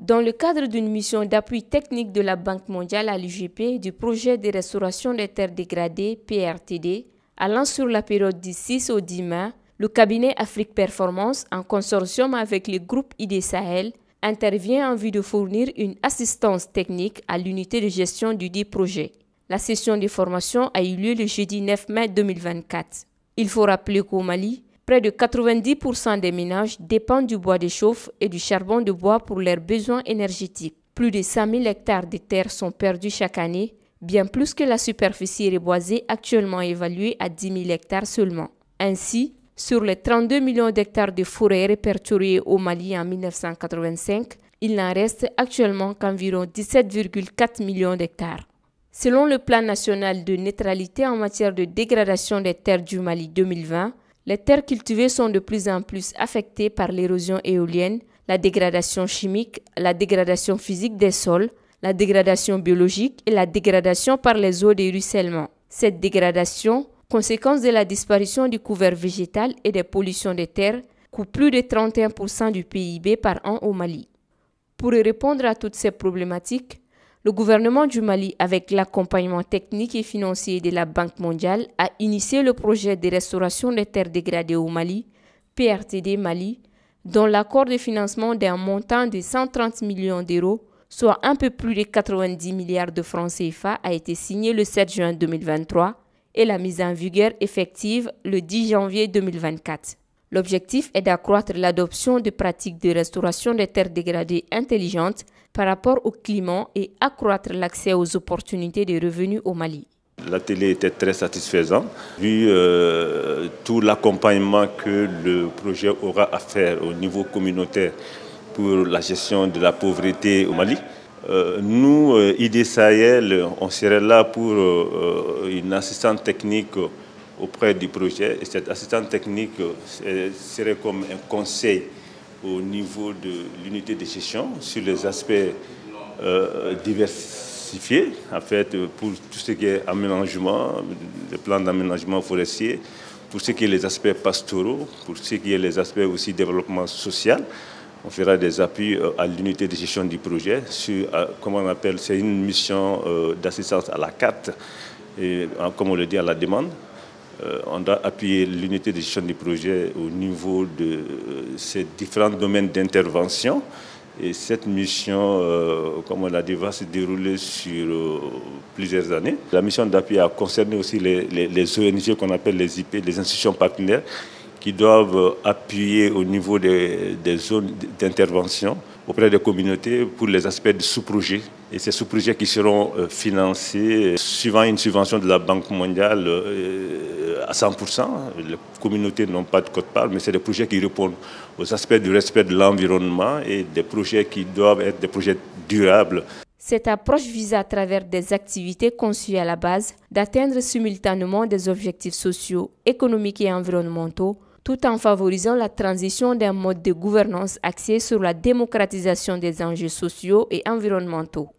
Dans le cadre d'une mission d'appui technique de la Banque mondiale à l'UGP du projet de restauration des terres dégradées PRTD, allant sur la période du 6 au 10 mai, le cabinet Afrique Performance, en consortium avec le groupe ID Sahel, intervient en vue de fournir une assistance technique à l'unité de gestion du dit projet. La session de formation a eu lieu le jeudi 9 mai 2024. Il faut rappeler qu'au Mali, près de 90% des ménages dépendent du bois de chauffe et du charbon de bois pour leurs besoins énergétiques. Plus de 100 000 hectares de terres sont perdus chaque année, bien plus que la superficie reboisée actuellement évaluée à 10 000 hectares seulement. Ainsi, sur les 32 millions d'hectares de forêts répertoriés au Mali en 1985, il n'en reste actuellement qu'environ 17,4 millions d'hectares. Selon le plan national de neutralité en matière de dégradation des terres du Mali 2020, les terres cultivées sont de plus en plus affectées par l'érosion éolienne, la dégradation chimique, la dégradation physique des sols, la dégradation biologique et la dégradation par les eaux de ruissellement. Cette dégradation, conséquence de la disparition du couvert végétal et des pollutions des terres, coûte plus de 31% du PIB par an au Mali. Pour répondre à toutes ces problématiques, le gouvernement du Mali, avec l'accompagnement technique et financier de la Banque mondiale, a initié le projet de restauration des terres dégradées au Mali, PRTD Mali, dont l'accord de financement d'un montant de 130 millions d'euros, soit un peu plus de 90 milliards de francs CFA, a été signé le 7 juin 2023 et la mise en vigueur effective le 10 janvier 2024. L'objectif est d'accroître l'adoption de pratiques de restauration des terres dégradées intelligentes par rapport au climat et accroître l'accès aux opportunités de revenus au Mali. L'atelier était très satisfaisant, vu tout l'accompagnement que le projet aura à faire au niveau communautaire pour la gestion de la pauvreté au Mali. Nous, ID Sahel, on serait là pour une assistante technique auprès du projet. Et cette assistante technique serait comme un conseil au niveau de l'unité de gestion sur les aspects diversifiés, en fait, pour tout ce qui est aménagement, le plan d'aménagement forestier, pour ce qui est les aspects pastoraux, pour ce qui est les aspects aussi développement social. On fera des appuis à l'unité de gestion du projet sur, comme on appelle, c'est une mission d'assistance à la carte, et, comme on le dit, à la demande. On doit appuyer l'unité de gestion du projet au niveau de ces différents domaines d'intervention. Et cette mission, comme on l'a dit, va se dérouler sur plusieurs années. La mission d'appui a concerné aussi les ONG qu'on appelle les IP, les institutions partenaires, qui doivent appuyer au niveau des zones d'intervention auprès des communautés pour les aspects de sous-projets. Et ces sous-projets qui seront financés suivant une subvention de la Banque mondiale à 100%. Les communautés n'ont pas de quote-part, mais c'est des projets qui répondent aux aspects du respect de l'environnement et des projets qui doivent être des projets durables. Cette approche vise à travers des activités conçues à la base d'atteindre simultanément des objectifs sociaux, économiques et environnementaux, tout en favorisant la transition d'un mode de gouvernance axé sur la démocratisation des enjeux sociaux et environnementaux.